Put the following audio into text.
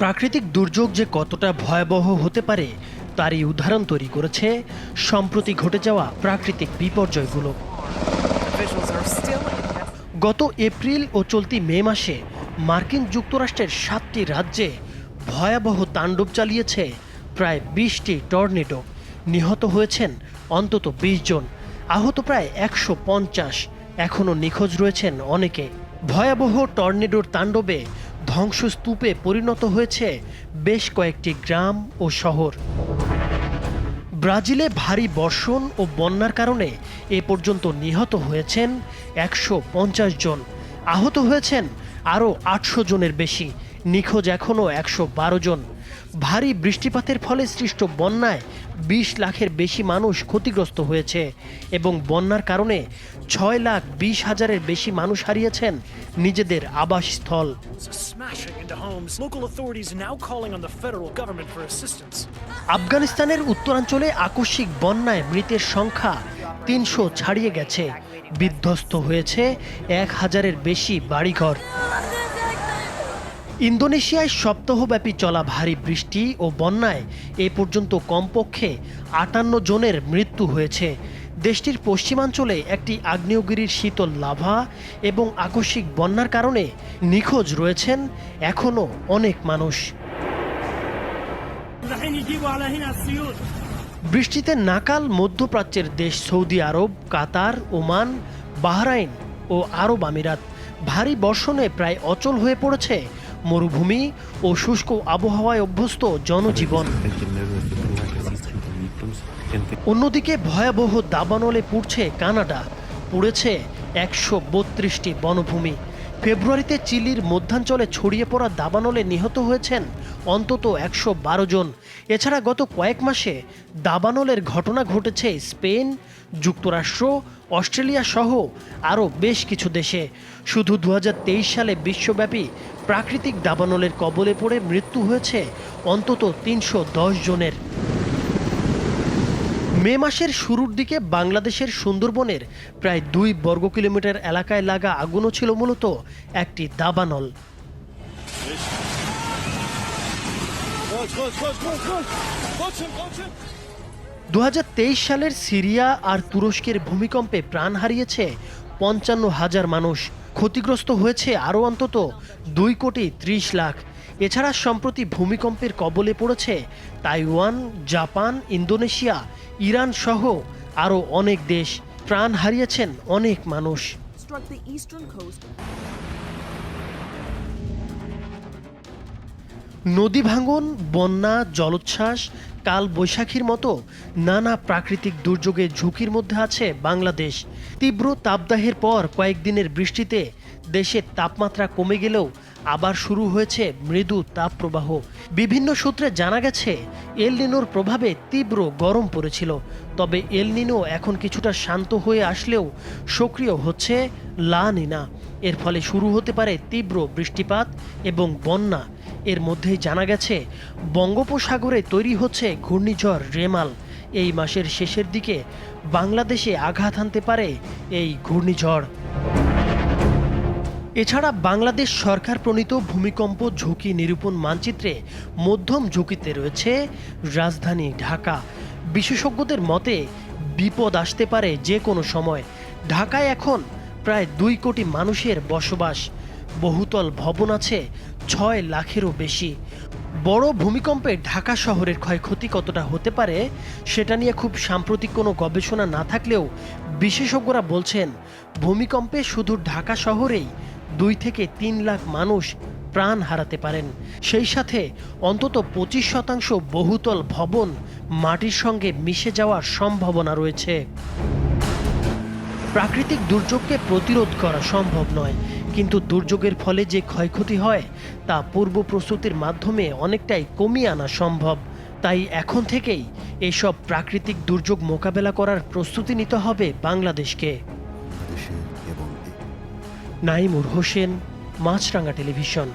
প্রাকৃতিক দুর্যোগ যে কতটা ভয়াবহ হতে পারে তারই উদাহরণ তৈরি করেছে সম্প্রতি ঘটে যাওয়া প্রাকৃতিক বিপর্যয়গুলো। গত এপ্রিল ও চলতি মে মাসে মার্কিন যুক্তরাষ্ট্রের 7টি রাজ্যে ভয়াবহ তাণ্ডব চালিয়েছে প্রায় 20টি টর্নেডো। নিহত হয়েছেন অন্তত 20 জন, আহত প্রায় 150। এখনও নিখোঁজ রয়েছেন অনেকে। ভয়াবহ টর্নেডোর তাণ্ডবে ধ্বংসস্তূপে পরিণত হয়েছে বেশ কয়েকটি গ্রাম ও শহর। ব্রাজিলে ভারী বর্ষণ ও বন্যার কারণে এ পর্যন্ত নিহত হয়েছেন 150 জন, আহত হয়েছেন আরও 800 জনের বেশি, নিখোঁজ এখনও 112 জন। ভারী বৃষ্টিপাতের ফলে সৃষ্ট বন্যায় 20 লাখের বেশি মানুষ ক্ষতিগ্রস্ত হয়েছে এবং বন্যার কারণে 6,20,000-এর বেশি মানুষ হারিয়েছেন নিজেদের আবাসস্থল। আফগানিস্তানের উত্তরাঞ্চলে আকস্মিক বন্যায় মৃতের সংখ্যা 300 ছাড়িয়ে গেছে, বিধ্বস্ত হয়েছে 1000-এর বেশি বাড়িঘর। ইন্দোনেশিয়ায় সপ্তাহব্যাপী চলা ভারী বৃষ্টি ও বন্যায় এ পর্যন্ত কমপক্ষে 58 জনের মৃত্যু হয়েছে। দেশটির পশ্চিমাঞ্চলে একটি আগ্নেয়গিরির শীতল লাভা এবং আকস্মিক বন্যার কারণে নিখোঁজ রয়েছেন এখনও অনেক মানুষ। বৃষ্টিতে নাকাল মধ্যপ্রাচ্যের দেশ সৌদি আরব, কাতার, ওমান, বাহরাইন ও আরব আমিরাত। ভারী বর্ষণে প্রায় অচল হয়ে পড়েছে মরুভূমি ও শুষ্ক আবহাওয়ায় অভ্যস্ত জনজীবন। অন্যদিকে ভয়াবহ দাবানলে পুড়ছে কানাডা, পুড়েছে 132টি বনভূমি। ফেব্রুয়ারিতে চিলির মধ্যাঞ্চলে ছড়িয়ে পড়া দাবানলে নিহত হয়েছেন অন্তত 112 জন। এছাড়া গত কয়েক মাসে দাবানলের ঘটনা ঘটেছে স্পেন, যুক্তরাষ্ট্র, অস্ট্রেলিয়া সহ আরও বেশ কিছু দেশে। শুধু 2023 সালে বিশ্বব্যাপী প্রাকৃতিক দাবানলের কবলে পড়ে মৃত্যু হয়েছে অন্তত 310 জনের। মে মাসের শুরুর দিকে বাংলাদেশের সুন্দরবনের প্রায় 2 বর্গ কিলোমিটার এলাকায় লাগা আগুনও ছিল মূলত একটি দাবানল। 2023 সালের সিরিয়া আর তুরস্কের ভূমিকম্পে প্রাণ হারিয়েছে 55,000 মানুষ, ক্ষতিগ্রস্ত হয়েছে আরও অন্তত 2,30 লাখ। এছাড়া সম্প্রতি ভূমিকম্পের কবলে পড়েছে তাইওয়ান, জাপান, ইন্দোনেশিয়া, ইরান সহ আরও অনেক দেশ। প্রাণ হারিয়েছেন অনেক মানুষ। নদী ভাঙন, বন্যা, জলোচ্ছ্বাস, কাল বৈশাখীর মতো নানা প্রাকৃতিক দুর্যোগের ঝুঁকির মধ্যে আছে বাংলাদেশ। তীব্র তাপদাহের পর কয়েকদিনের বৃষ্টিতে দেশের তাপমাত্রা কমে গেলেও আবার শুরু হয়েছে মৃদু তাপপ্রবাহ। বিভিন্ন সূত্রে জানা গেছে এল নিনোর প্রভাবে তীব্র গরম পড়েছিল, তবে এল নিনো এখন কিছুটা শান্ত হয়ে আসলেও সক্রিয় হচ্ছে লা নিনা। এর ফলে শুরু হতে পারে তীব্র বৃষ্টিপাত এবং বন্যা। এর মধ্যেই জানা গেছে বঙ্গোপসাগরে তৈরি হচ্ছে ঘূর্ণিঝড় রেমাল। এই মাসের শেষের দিকে বাংলাদেশে আঘাত হানতে পারে এই ঘূর্ণিঝড়। এছাড়া বাংলাদেশ সরকার প্রণীত ভূমিকম্প ঝুঁকি নিরূপণ মানচিত্রে মধ্যম ঝুঁকিতে রয়েছে রাজধানী ঢাকা। বিশেষজ্ঞদের মতে বিপদ আসতে পারে যে কোনো সময়। ঢাকায় এখন প্রায় 2 কোটি মানুষের বসবাস, বহুতল ভবন আছে 6 লাখেরও বেশি। বড় ভূমিকম্পে ঢাকা শহরের ক্ষয়ক্ষতি কতটা হতে পারে সেটা নিয়ে খুব সাম্প্রতিক কোনো গবেষণা না থাকলেও বিশেষজ্ঞরা বলছেন ভূমিকম্পে শুধু ঢাকা শহরেই 2 থেকে 3 লাখ মানুষ প্রাণ হারাতে পারেন। সেই সাথে অন্তত 25% বহুতল ভবন মাটির সঙ্গে মিশে যাওয়ার সম্ভাবনা রয়েছে। প্রাকৃতিক দুর্যোগকে প্রতিরোধ করা সম্ভব নয়, কিন্তু দুর্যোগের ফলে যে ক্ষয়ক্ষতি হয় তা পূর্ব প্রস্তুতির মাধ্যমে অনেকটাই কমিয়ে আনা সম্ভব। তাই এখন থেকেই এসব প্রাকৃতিক দুর্যোগ মোকাবেলা করার প্রস্তুতি নিতে হবে বাংলাদেশকে। নাইমুর হোসেন, মাছরাঙা টেলিভিশন।